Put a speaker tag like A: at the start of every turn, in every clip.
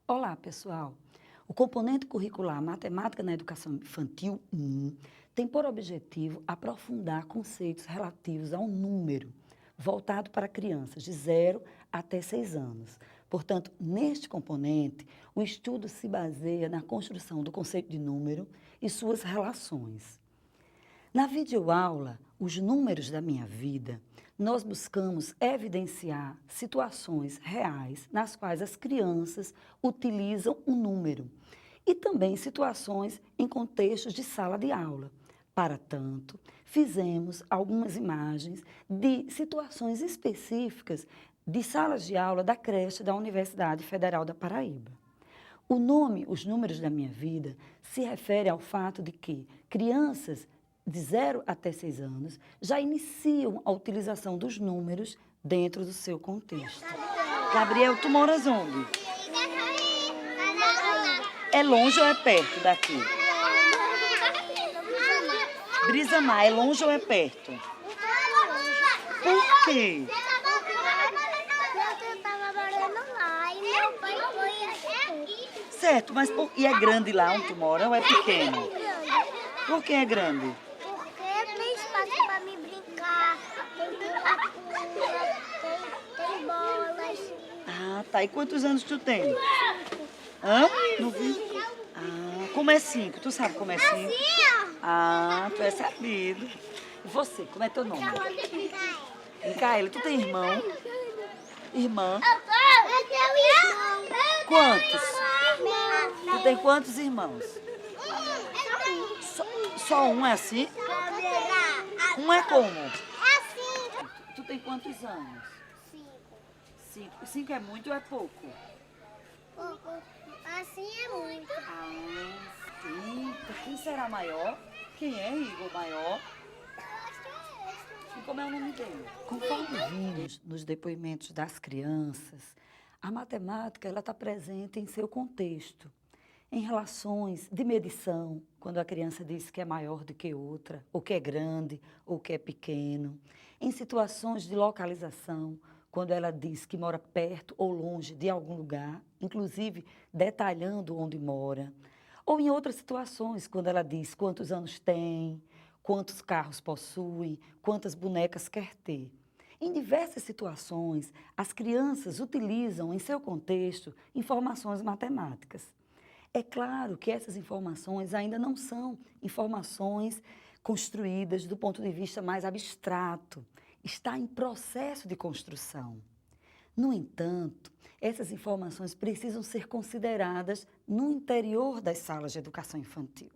A: Olá, pessoal! O componente curricular Matemática na Educação Infantil 1 tem por objetivo aprofundar conceitos relativos ao número, voltado para crianças de 0 até 6 anos. Portanto, neste componente, o estudo se baseia na construção do conceito de número e suas relações. Na videoaula, Os Números da Minha Vida, nós buscamos evidenciar situações reais nas quais as crianças utilizam um número e também situações em contextos de sala de aula. Para tanto, fizemos algumas imagens de situações específicas de salas de aula da creche da Universidade Federal da Paraíba. O nome Os Números da Minha Vida se refere ao fato de que crianças de 0 até 6 anos já iniciam a utilização dos números dentro do seu contexto. Gabriel, tu moras onde? É longe ou é perto daqui? Brisamar, é longe ou é perto? Por quê?
B: Eu tava morando lá e meu pai foi aqui.
A: Certo, mas e é grande lá onde tu mora ou é pequeno? Por que é grande?
B: Porque tem espaço pra me brincar, tem pula-pula, tem bolas.
A: Ah, tá. E quantos anos tu tem? Hã? Não vi. Ah, como é 5? Tu sabe como é 5?
B: Assim, ó.
A: Ah, tu é sabido. E você, como é teu nome? Micaela, tu tem irmão? Irmã?
B: Eu tenho irmão.
A: Quantos? Tu tem quantos irmãos? Só um é assim? Um é como?
B: Assim.
A: Tu tem quantos anos?
B: 5.
A: 5. 5 é muito ou é pouco?
B: Pouco. Assim é muito.
A: Ah, 5. Quem será maior? Quem é Igor maior? E como é o nome dele? Conforme vimos nos depoimentos das crianças, a matemática está presente em seu contexto, em relações de medição, quando a criança diz que é maior do que outra, ou que é grande, ou que é pequeno, em situações de localização, quando ela diz que mora perto ou longe de algum lugar, inclusive detalhando onde mora, ou em outras situações, quando ela diz quantos anos tem, quantos carros possui, quantas bonecas quer ter. Em diversas situações, as crianças utilizam em seu contexto informações matemáticas. É claro que essas informações ainda não são informações construídas do ponto de vista mais abstrato. Está em processo de construção. No entanto, essas informações precisam ser consideradas no interior das salas de educação infantil.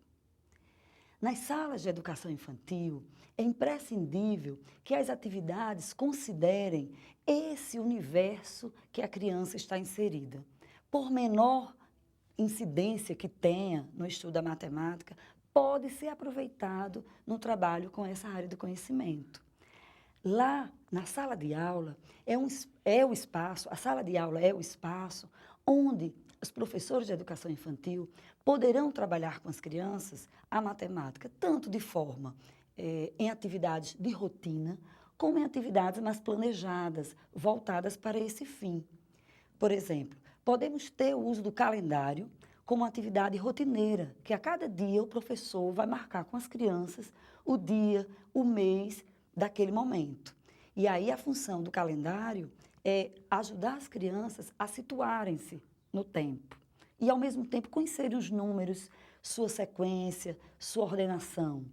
A: Nas salas de educação infantil, é imprescindível que as atividades considerem esse universo que a criança está inserida. Por menor incidência que tenha no estudo da matemática, pode ser aproveitado no trabalho com essa área do conhecimento. Lá, na sala de aula, o espaço, a sala de aula é o espaço onde os professores de educação infantil poderão trabalhar com as crianças a matemática, tanto de forma em atividades de rotina, como em atividades mais planejadas, voltadas para esse fim. Por exemplo, podemos ter o uso do calendário como atividade rotineira, que a cada dia o professor vai marcar com as crianças o dia, o mês daquele momento. E aí a função do calendário é ajudar as crianças a situarem-se no tempo e, ao mesmo tempo, conhecerem os números, sua sequência, sua ordenação.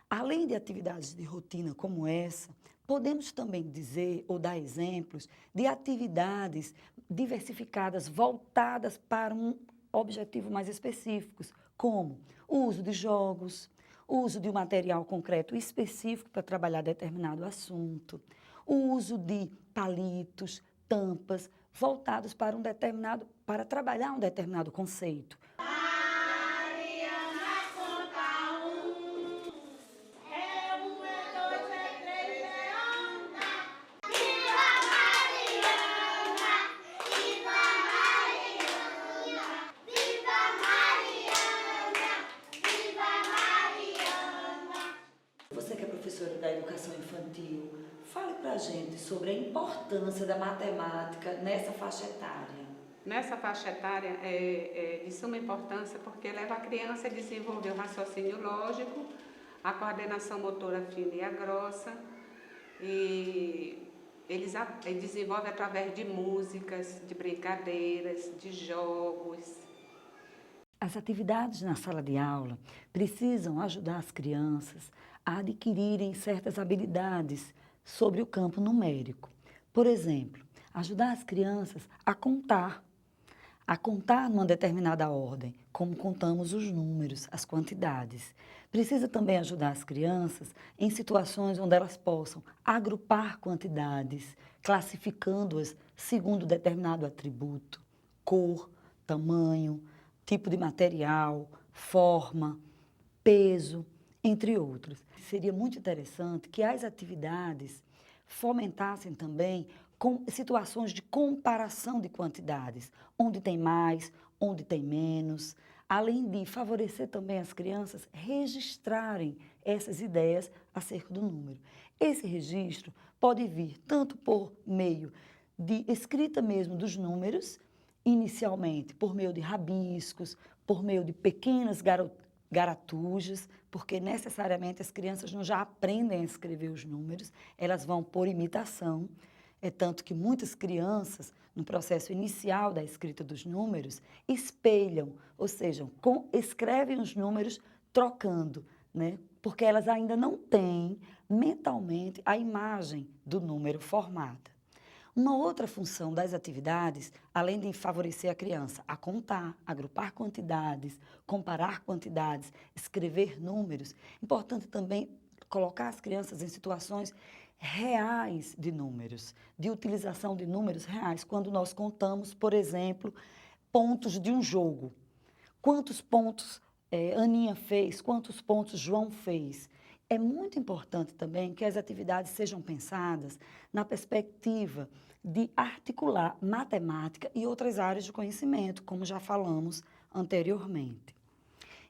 A: Além de atividades de rotina como essa, podemos também dizer ou dar exemplos de atividades diversificadas, voltadas para um objetivo mais específico, como o uso de jogos, o uso de um material concreto específico para trabalhar determinado assunto, o uso de palitos, tampas, voltados para trabalhar um determinado conceito. Você que é professora da educação infantil, fale para a gente sobre a importância da matemática nessa faixa etária.
C: Nessa faixa etária é de suma importância porque leva a criança a desenvolver o raciocínio lógico, a coordenação motora fina e a grossa, e eles desenvolvem através de músicas, de brincadeiras, de jogos.
A: As atividades na sala de aula precisam ajudar as crianças a adquirirem certas habilidades sobre o campo numérico. Por exemplo, ajudar as crianças a contar numa determinada ordem, como contamos os números, as quantidades. Precisa também ajudar as crianças em situações onde elas possam agrupar quantidades, classificando-as segundo determinado atributo, cor, tamanho, tipo de material, forma, peso, entre outros. Seria muito interessante que as atividades fomentassem também com situações de comparação de quantidades, onde tem mais, onde tem menos, além de favorecer também as crianças registrarem essas ideias acerca do número. Esse registro pode vir tanto por meio de escrita mesmo dos números, inicialmente por meio de rabiscos, por meio de pequenas garatujas, porque necessariamente as crianças não já aprendem a escrever os números, elas vão por imitação. É tanto que muitas crianças, no processo inicial da escrita dos números, espelham, ou seja, escrevem os números trocando, né? Porque elas ainda não têm mentalmente a imagem do número formada. Uma outra função das atividades, além de favorecer a criança a contar, agrupar quantidades, comparar quantidades, escrever números, importante também colocar as crianças em situações reais de números, de utilização de números reais, quando nós contamos, por exemplo, pontos de um jogo. Quantos pontos Aninha fez, quantos pontos João fez. É muito importante também que as atividades sejam pensadas na perspectiva de articular matemática e outras áreas de conhecimento, como já falamos anteriormente.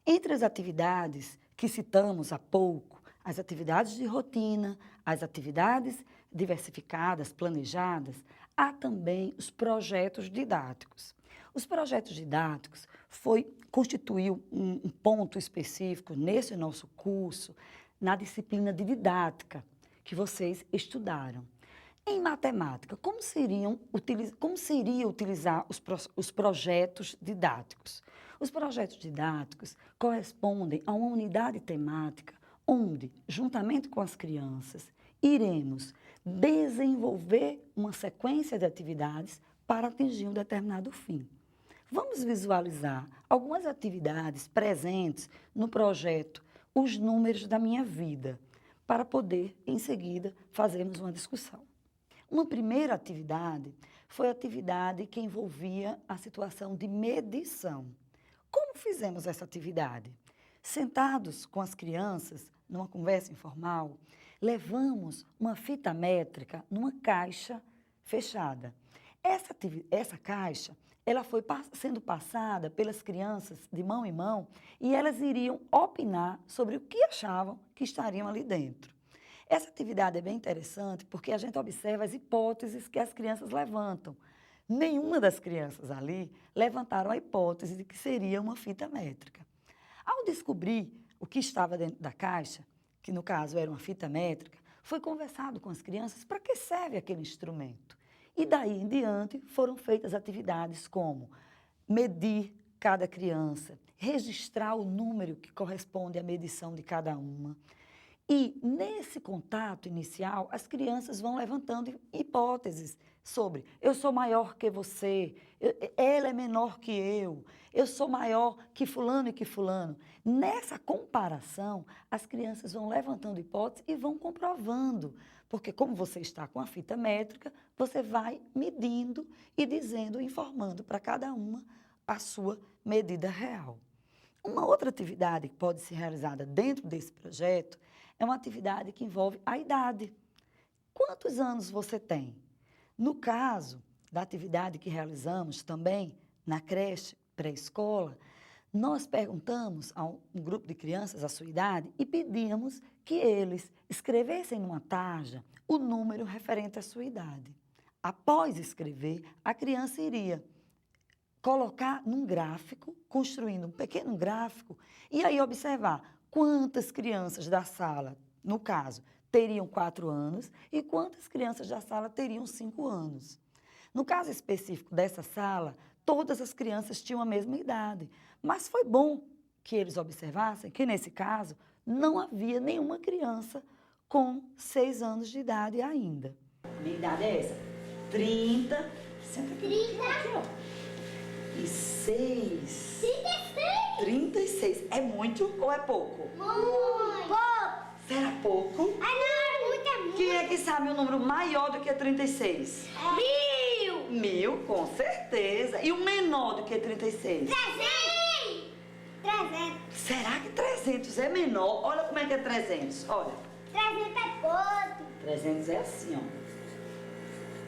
A: Entre as atividades que citamos há pouco, as atividades de rotina, as atividades diversificadas, planejadas, há também os projetos didáticos. Os projetos didáticos constituiu um ponto específico nesse nosso curso, na disciplina de didática que vocês estudaram. Em matemática, como seria utilizar os projetos didáticos? Os projetos didáticos correspondem a uma unidade temática onde, juntamente com as crianças, iremos desenvolver uma sequência de atividades para atingir um determinado fim. Vamos visualizar algumas atividades presentes no projeto Os Números da Minha Vida, para poder, em seguida, fazermos uma discussão. Uma primeira atividade foi a atividade que envolvia a situação de medição. Como fizemos essa atividade? Sentados com as crianças, numa conversa informal, levamos uma fita métrica numa caixa fechada. Essa caixa, ela foi sendo passada pelas crianças de mão em mão e elas iriam opinar sobre o que achavam que estariam ali dentro. Essa atividade é bem interessante porque a gente observa as hipóteses que as crianças levantam. Nenhuma das crianças ali levantaram a hipótese de que seria uma fita métrica. Ao descobrir o que estava dentro da caixa, que no caso era uma fita métrica, foi conversado com as crianças para que serve aquele instrumento. E daí em diante foram feitas atividades como medir cada criança, registrar o número que corresponde à medição de cada uma. E nesse contato inicial, as crianças vão levantando hipóteses sobre eu sou maior que você, ela é menor que eu sou maior que fulano e que fulano. Nessa comparação, as crianças vão levantando hipóteses e vão comprovando, porque como você está com a fita métrica, você vai medindo e dizendo, informando para cada uma a sua medida real. Uma outra atividade que pode ser realizada dentro desse projeto é uma atividade que envolve a idade. Quantos anos você tem? No caso da atividade que realizamos também na creche pré-escola, nós perguntamos a um grupo de crianças a sua idade e pedíamos que eles escrevessem numa tarja o número referente à sua idade. Após escrever, a criança iria colocar num gráfico, construindo um pequeno gráfico, e aí observar quantas crianças da sala, no caso, teriam 4 anos e quantas crianças da sala teriam 5 anos. No caso específico dessa sala, todas as crianças tinham a mesma idade, mas foi bom que eles observassem que, nesse caso, não havia nenhuma criança com 6 anos de idade ainda. Minha idade é essa, 30, senta aqui,
B: 30.
A: aqui, ó. E 6.
B: 36.
A: 36. É muito ou é pouco?
B: Muito. Pouco.
A: Será pouco?
B: Ah, não, é muito.
A: Quem é que sabe o número maior do que 36?
B: 1000.
A: 1000, com certeza. E o menor do que 36?
B: 300. 300.
A: Será que 300 é menor? Olha como é que é 300. Olha.
B: 300 é pouco.
A: 300 é assim, ó.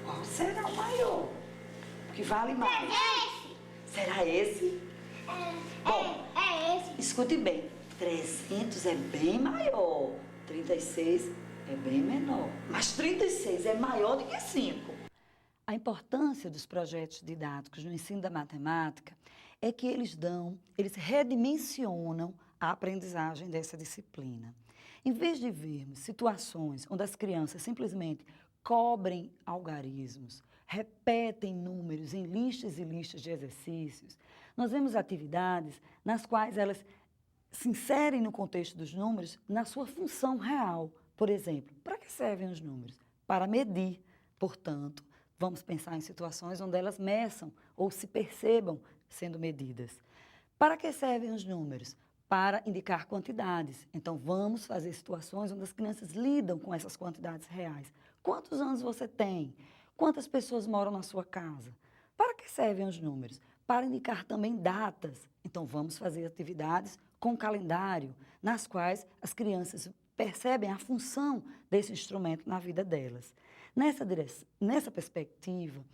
A: Qual será o maior? O que vale mais? Será esse? Bom,
B: É esse.
A: escute bem. 300 é bem maior. 36 é bem menor. Mas 36 é maior do que 5. A importância dos projetos didáticos no ensino da matemática é que eles redimensionam a aprendizagem dessa disciplina. Em vez de vermos situações onde as crianças simplesmente cobrem algarismos, repetem números em listas e listas de exercícios, nós vemos atividades nas quais elas se inserem no contexto dos números na sua função real. Por exemplo, para que servem os números? Para medir. Portanto, vamos pensar em situações onde elas meçam ou se percebam sendo medidas. Para que servem os números? Para indicar quantidades. Então, vamos fazer situações onde as crianças lidam com essas quantidades reais. Quantos anos você tem? Quantas pessoas moram na sua casa? Para que servem os números? Para indicar também datas. Então, vamos fazer atividades com calendário, nas quais as crianças percebem a função desse instrumento na vida delas. Nessa perspectiva,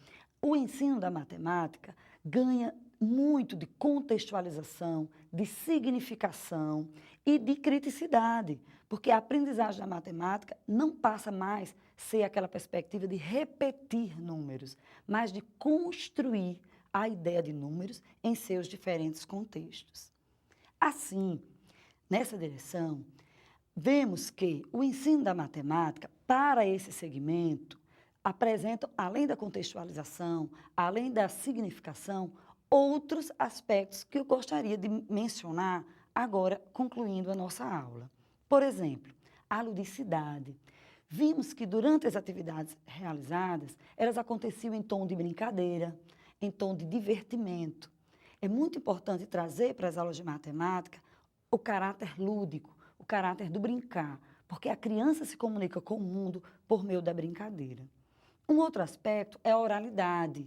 A: o ensino da matemática ganha muito de contextualização, de significação e de criticidade, porque a aprendizagem da matemática não passa mais a ser aquela perspectiva de repetir números, mas de construir a ideia de números em seus diferentes contextos. Assim, nessa direção, vemos que o ensino da matemática, para esse segmento, apresenta, além da contextualização, além da significação, outros aspectos que eu gostaria de mencionar agora, concluindo a nossa aula. Por exemplo, a ludicidade. Vimos que durante as atividades realizadas, elas aconteciam em tom de brincadeira, em tom de divertimento. É muito importante trazer para as aulas de matemática o caráter lúdico, o caráter do brincar, porque a criança se comunica com o mundo por meio da brincadeira. Um outro aspecto é a oralidade.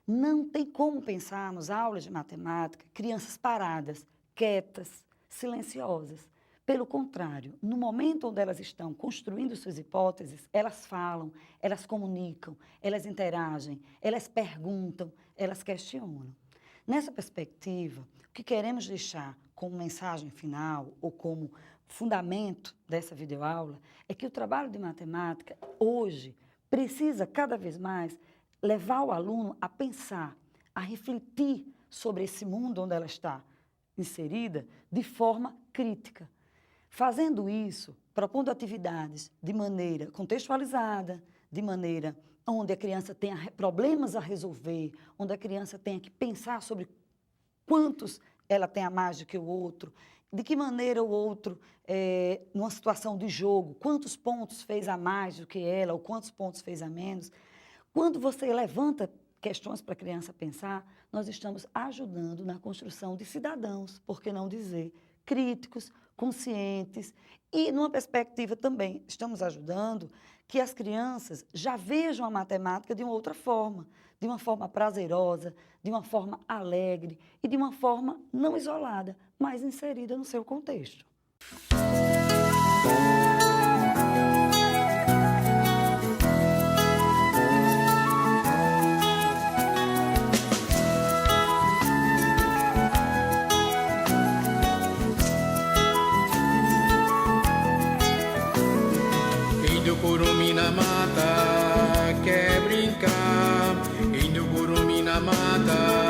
A: Não tem como pensarmos aulas de matemática, crianças paradas, quietas, silenciosas. Pelo contrário, no momento onde elas estão construindo suas hipóteses, elas falam, elas comunicam, elas interagem, elas perguntam, elas questionam. Nessa perspectiva, o que queremos deixar como mensagem final ou como fundamento dessa videoaula é que o trabalho de matemática, hoje, precisa cada vez mais levar o aluno a pensar, a refletir sobre esse mundo onde ela está inserida de forma crítica. Fazendo isso, propondo atividades de maneira contextualizada, de maneira onde a criança tenha problemas a resolver, onde a criança tenha que pensar sobre quantos ela tem a mais do que o outro, de que maneira o outro, numa situação de jogo, quantos pontos fez a mais do que ela, ou quantos pontos fez a menos. Quando você levanta questões para a criança pensar, nós estamos ajudando na construção de cidadãos, por que não dizer, críticos, conscientes, e numa perspectiva também, estamos ajudando que as crianças já vejam a matemática de uma outra forma, de uma forma prazerosa, de uma forma alegre e de uma forma não isolada, mas inserida no seu contexto.
D: Índio curumim na mata quer brincar, índio curumim na mata